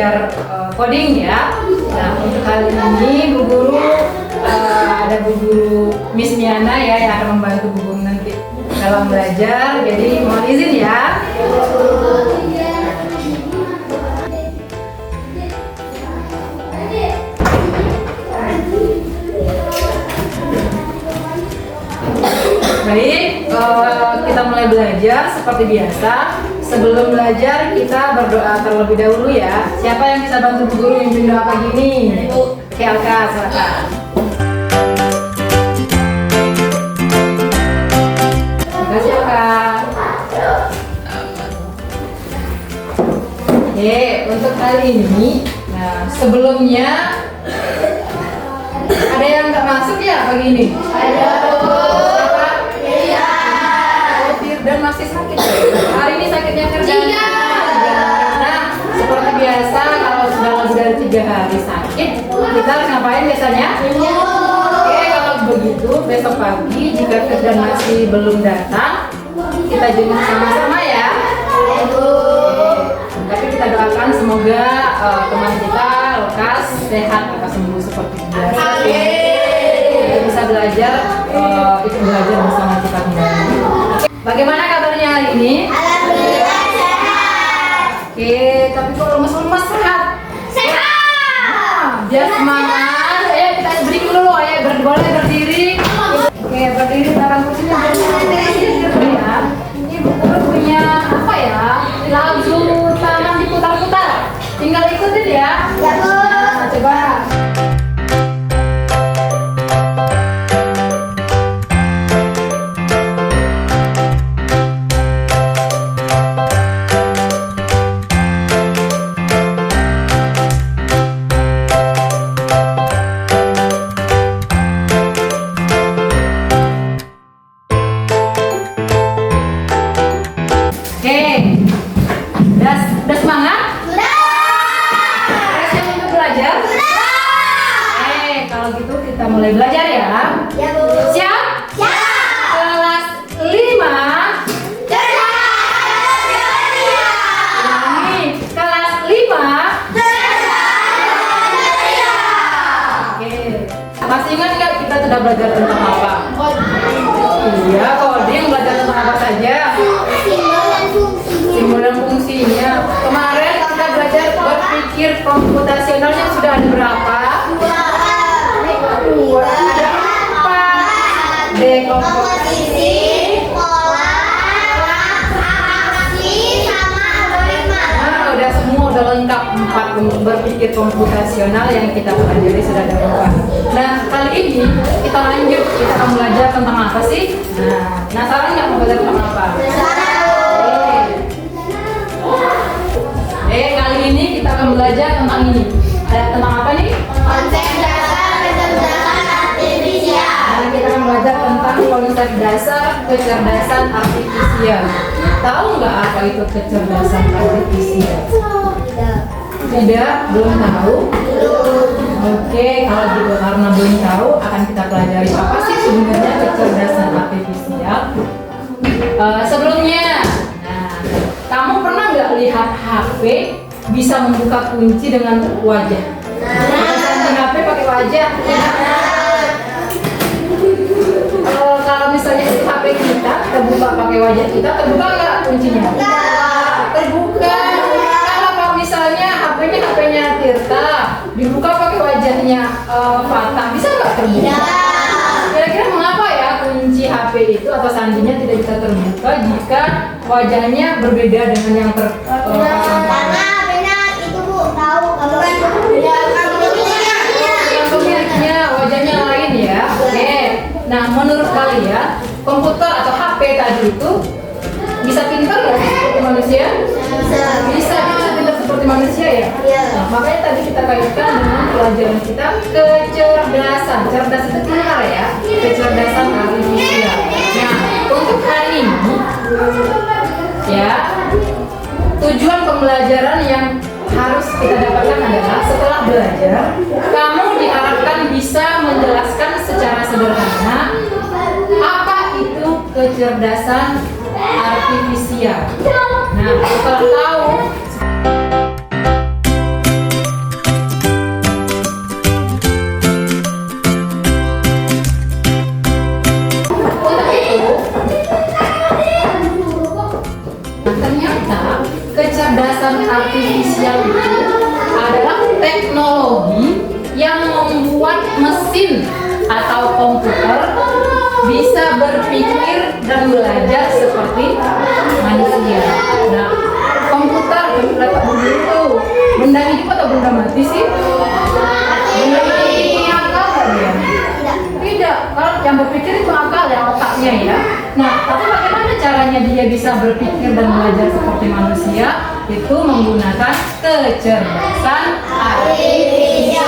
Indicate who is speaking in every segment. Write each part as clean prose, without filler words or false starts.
Speaker 1: belajar coding ya. Nah, untuk kali ini Bu Guru ada Bu Guru Miss Miana ya yang akan membantu Bu Guru nanti dalam belajar. Jadi mohon izin ya. Baik, kita mulai belajar seperti biasa. Sebelum belajar kita berdoa terlebih dahulu ya. Siapa yang bisa bantu Bu Guru mimpin doa pagi ini? Oke, Alka, silakan. Terima kasih, Alka. Oke, untuk kali ini, nah sebelumnya ada yang nggak masuk ya pagi ini? Ada. Dan masih sakit ya? Hari ini sakitnya kerja? Nah, seperti biasa kalau sudah lebih dari 3 hari sakit, kita harus ngapain biasanya? Oke, kalau begitu besok pagi jika Firdan masih belum datang, kita jenguk sama-sama ya. Tapi kita doakan semoga teman kita Lukas sehat, lekas sembuh seperti biasa. Kita bisa belajar, ikut belajar bersama kita kembali. Bagaimana kabarnya hari ini?
Speaker 2: Alhamdulillah sehat.
Speaker 1: Oke, tapi kok lemes-lemes sehat?
Speaker 2: Sehat.
Speaker 1: Biar semangat. Ayo kita break dulu, ayo boleh berdiri. Oke, berdiri tangan kursinya berdiri ya. Ini Bu Guru punya apa ya? Lagu tangan diputar-putar. Tinggal ikutin ya.
Speaker 2: Ya, Bu.
Speaker 1: Nah, coba. Udah semangat?
Speaker 2: Sudah.
Speaker 1: Siap untuk belajar?
Speaker 2: Sudah.
Speaker 1: Kalau gitu kita mulai belajar ya.
Speaker 2: Ya, Bu.
Speaker 1: Siap?
Speaker 2: Siap.
Speaker 1: Kelas 5. Ulangi. Kelas 5. Oke. Masih ingat nggak kita sudah belajar tentang apa? Iya, coding belajar tentang apa saja? Simbol dan fungsinya. Kemarin kita belajar berpikir komputasionalnya sudah ada berapa? 2. Ada 4. Dekomposisi. Nah, udah semua udah lengkap 4 berpikir komputasional yang kita pelajari sudah ada 4. Nah, kali ini kita lanjut, kita akan belajar tentang apa sih? Nah, penasaran nggak mau belajar tentang apa? Kali ini kita akan belajar tentang ini. Ada tentang apa nih?
Speaker 2: Konsep dasar kecerdasan artifisial.
Speaker 1: Nah, kita akan belajar tentang konsep dasar kecerdasan artifisial. Tahu nggak apa itu kecerdasan artifisial? Tidak, belum tahu. Oke, kalau gitu karena belum tahu, akan kita pelajari apa sih sebenarnya kecerdasan artifisial. Sebelumnya, nah, kamu pernah nggak lihat HP bisa membuka kunci dengan wajah? Kunci HP pakai wajah. Kalau misalnya itu HP kita terbuka pakai wajah kita, terbuka nggak kuncinya? Terbuka. Kalau misalnya HP-nya Tirta dibuka pakai wajahnya Fatah, bisa nggak terbuka? Kira-kira mengapa ya kunci HP itu atau sandinya tidak bisa terbuka jika wajahnya berbeda dengan yang
Speaker 2: Karena benar itu, Bu, tahu kalau
Speaker 1: yang pemiliknya wajahnya lain ya. Oke. Nah, menurut kalian komputer atau HP tadi itu bisa pintar nggak seperti manusia? Bisa pintar seperti manusia ya?
Speaker 2: Iya.
Speaker 1: Nah, makanya tadi kita kaitkan dengan pelajaran kita kecerdasan. Cerdas itu pintar ya. Kecerdasan artifisial. Nah, untuk hari ini ya, tujuan pembelajaran yang harus kita dapatkan adalah setelah belajar, kamu diharapkan bisa menjelaskan secara sederhana apa itu kecerdasan artifisial. Nah, setelah tahu bisa berpikir dan belajar seperti manusia. Nah, komputer laptop dulu tuh benda hidup atau benda mati sih? Benda hidup ini akal nggak dia? Tidak. Kalau yang berpikir itu akal ya, otaknya ya. Nah, tapi bagaimana caranya dia bisa berpikir dan belajar seperti manusia? Itu menggunakan kecerdasan artifisial.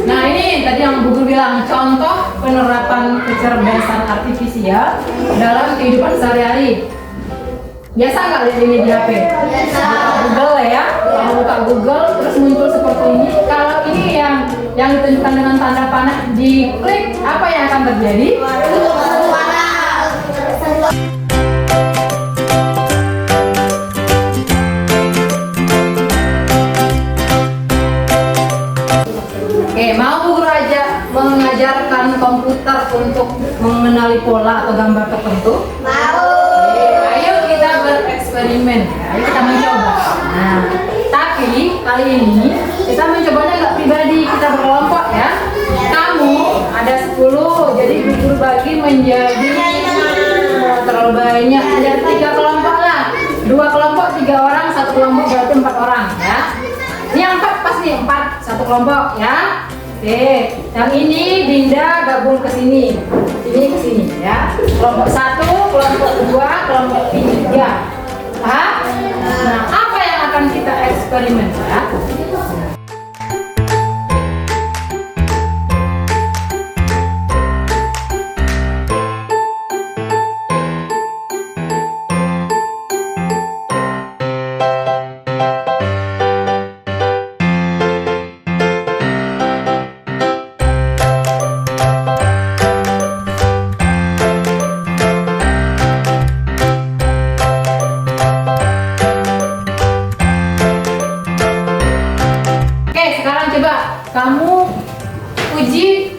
Speaker 1: Nah, ini tadi yang Bu Guru bilang contoh penerapan kecerdasan artifisial dalam kehidupan sehari-hari. Biasa nggak lihat ini di HP?
Speaker 2: Biasa.
Speaker 1: Google ya, kalau buka Google terus muncul seperti ini. Kalau ini yang ditunjukkan dengan tanda panah diklik, apa yang akan terjadi? Oke, mau Bu Guru aja mengajarkan komputer untuk mengenali pola atau gambar tertentu?
Speaker 2: Mau.
Speaker 1: Oke, ayo kita bereksperimen. Ayo kita mencoba. Nah, tapi kali ini kita mencobanya nggak pribadi, kita berkelompok ya. Kamu ada 10, jadi Bu Guru bagi menjadi terlalu banyak, menjadi 3 kelompok lah. 2 kelompok 3 orang, 1 kelompok berarti 4 orang ya. Ini yang 4 pas nih, 4 1 kelompok ya. Oke, yang ini Dinda gabung ke sini, ini ke sini ya. Kelompok 1, kelompok 2, kelompok 3. Paham? Nah, apa yang akan kita eksperimen ya? Sekarang coba kamu uji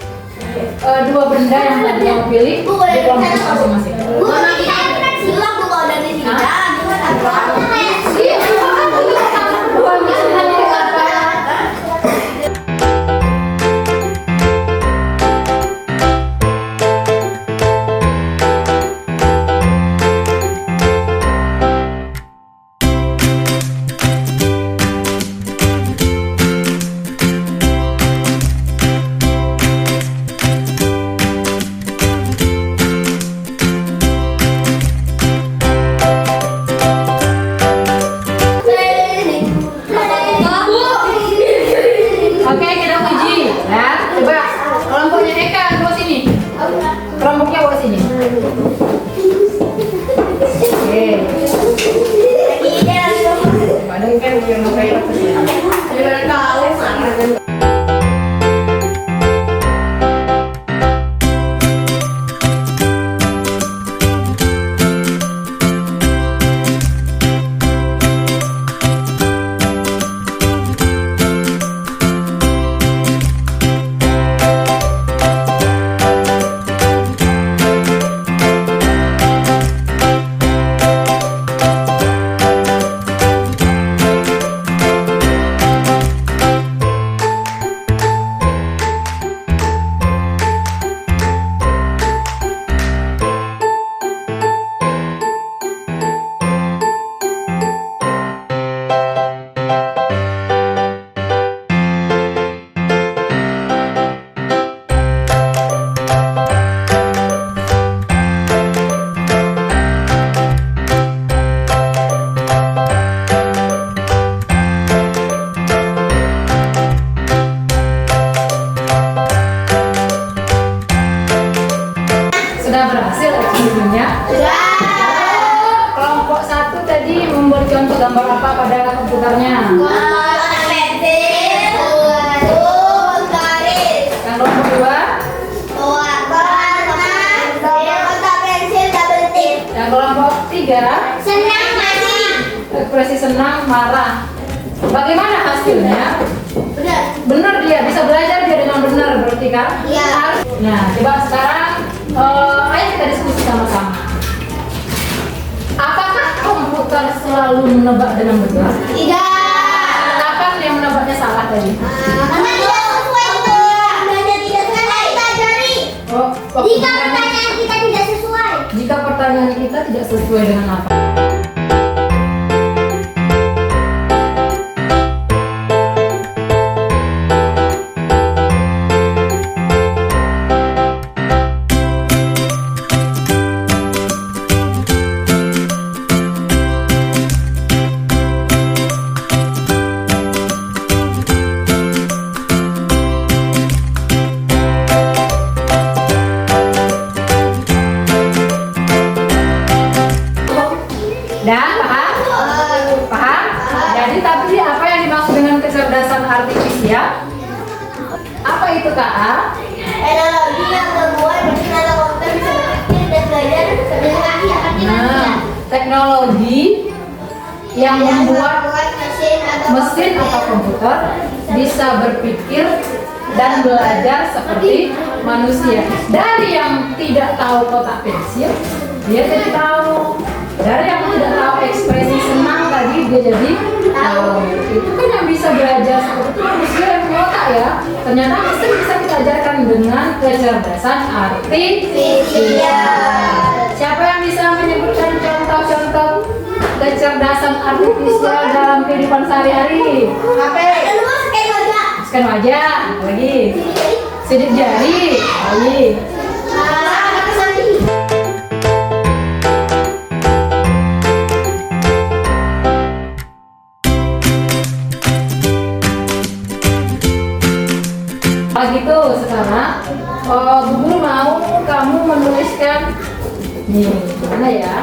Speaker 1: 2 benda yang tadi kamu pilih di kelompok masing-masing.
Speaker 2: Bu, kita silang Bu kalau dari sini.
Speaker 1: Iya, buahnya tadi apa? Oke, kita uji ya. Coba kelompoknya Eka bawa sini. Kelompoknya bawa sini. Oke. Padahal kan yang kayak apa sih? Jangan tahu mana. Sudah berhasil eksperimennya?
Speaker 2: Sudah.
Speaker 1: Kelompok 1 tadi memberi contoh gambar apa pada komputernya?
Speaker 2: Pensil, garis.
Speaker 1: Yang kelompok 2?
Speaker 2: Warna, pensil double tip.
Speaker 1: Yang kelompok 3?
Speaker 2: Senang mati.
Speaker 1: ekspresi senang, marah. Bagaimana hasilnya?
Speaker 2: Benar.
Speaker 1: Benar, dia bisa belajar dia dengan benar, berarti kan?
Speaker 2: Iya.
Speaker 1: Nah, coba sekarang ayo kita diskusi sama-sama. Apakah komputer selalu menebak dengan benar?
Speaker 2: Tidak.
Speaker 1: Kenapa yang menebaknya salah tadi?
Speaker 2: Karena tidak sesuai dengan belajar tidak sesuai kita ajari.
Speaker 1: Oh,
Speaker 2: Jika pertanyaan kita tidak sesuai.
Speaker 1: jika pertanyaan kita tidak sesuai dengan apa? Dan paham? Paham? Jadi tapi apa yang dimaksud dengan kecerdasan artifisial? Apa itu KA?
Speaker 2: Teknologi yang membuat mesin komputer bisa berpikir dan belajar dengan kaki artinya.
Speaker 1: Nah, teknologi yang membuat mesin atau komputer bisa berpikir dan belajar seperti manusia. Dari yang tidak tahu kotak pensil, dia jadi tahu. Dari yang tidak tahu ekspresi senang tadi, dia jadi tahu. Itu kan yang bisa belajar seperti itu manusia yang punya otak ya. Ternyata mesin bisa kita ajarkan dengan kecerdasan artifisial. Siapa yang bisa menyebutkan contoh-contoh kecerdasan artifisial dalam kehidupan sehari-hari?
Speaker 2: HP. Ada lupa scan wajah.
Speaker 1: Scan wajah, lagi sidik jari, lagi
Speaker 2: Kata sandi.
Speaker 1: gitu. Sekarang Bu Guru mau kamu menuliskan nih, gimana ya?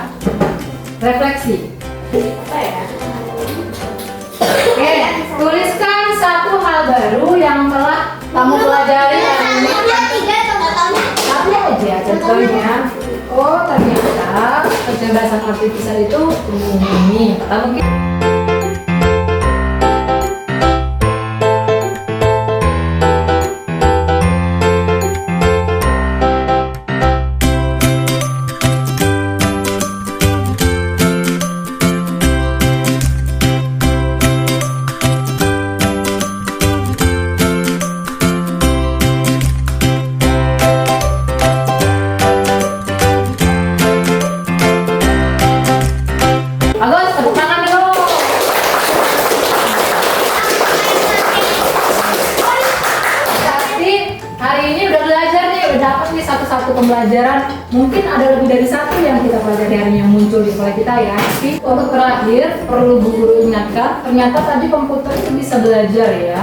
Speaker 1: Refleksi. Apa ya? Oke, tuliskan satu hal baru yang telah kamu pelajari hari ini. Tapi aja contohnya. Oh, ternyata kecerdasan artifisial itu ini. Atau mungkin satu pembelajaran, mungkin ada lebih dari satu yang kita pelajari hari ini yang muncul di kepala kita ya. Tapi untuk terakhir perlu Bu Guru ingatkan, ternyata tadi komputer itu bisa belajar ya.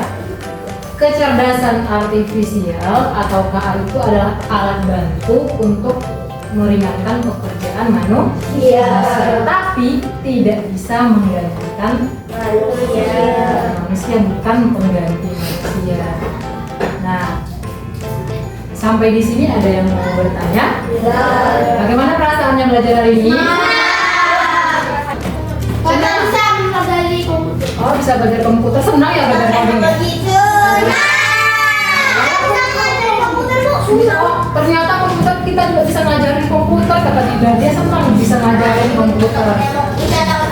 Speaker 1: Kecerdasan artifisial atau KA itu adalah alat bantu untuk meringankan pekerjaan manusia, tapi tidak bisa menggantikan manusia. Manusia bukan pengganti manusia. Nah, sampai di sini ada yang mau bertanya? Bagaimana perasaannya belajar hari ini?
Speaker 2: Senang bisa mempelajari komputer.
Speaker 1: Oh, bisa belajar komputer, senang ya belajar coding? Oh, ternyata komputer kita juga bisa ngajarin komputer, kata Dinda, dia senang bisa ngajarin komputer.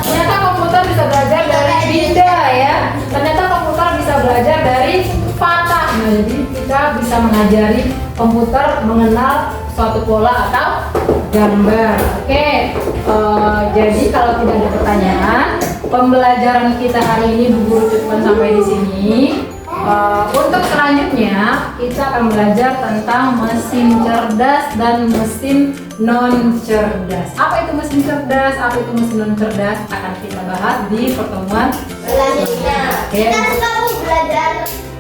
Speaker 1: Ternyata komputer bisa belajar dari Dinda ya. Ternyata komputer bisa belajar dari Fatah. Nah, jadi kita bisa mengajari komputer mengenal suatu pola atau gambar. Oke, jadi kalau tidak ada pertanyaan, pembelajaran kita hari ini Bu Guru cukupkan sampai di sini. Untuk selanjutnya kita akan belajar tentang mesin cerdas dan mesin non cerdas. Apa itu mesin cerdas? Apa itu mesin non cerdas? Akan kita bahas di pertemuan
Speaker 2: selanjutnya. Kita suka belajar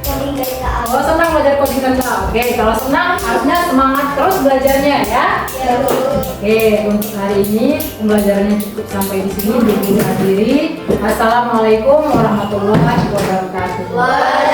Speaker 2: coding dari KA.
Speaker 1: Oh, senang belajar coding dan KA. Oke, kalau senang harusnya semangat terus belajarnya ya. Oke, untuk hari ini pembelajarannya cukup sampai di sini. Bu Guru akhiri. Assalamualaikum warahmatullahi wabarakatuh.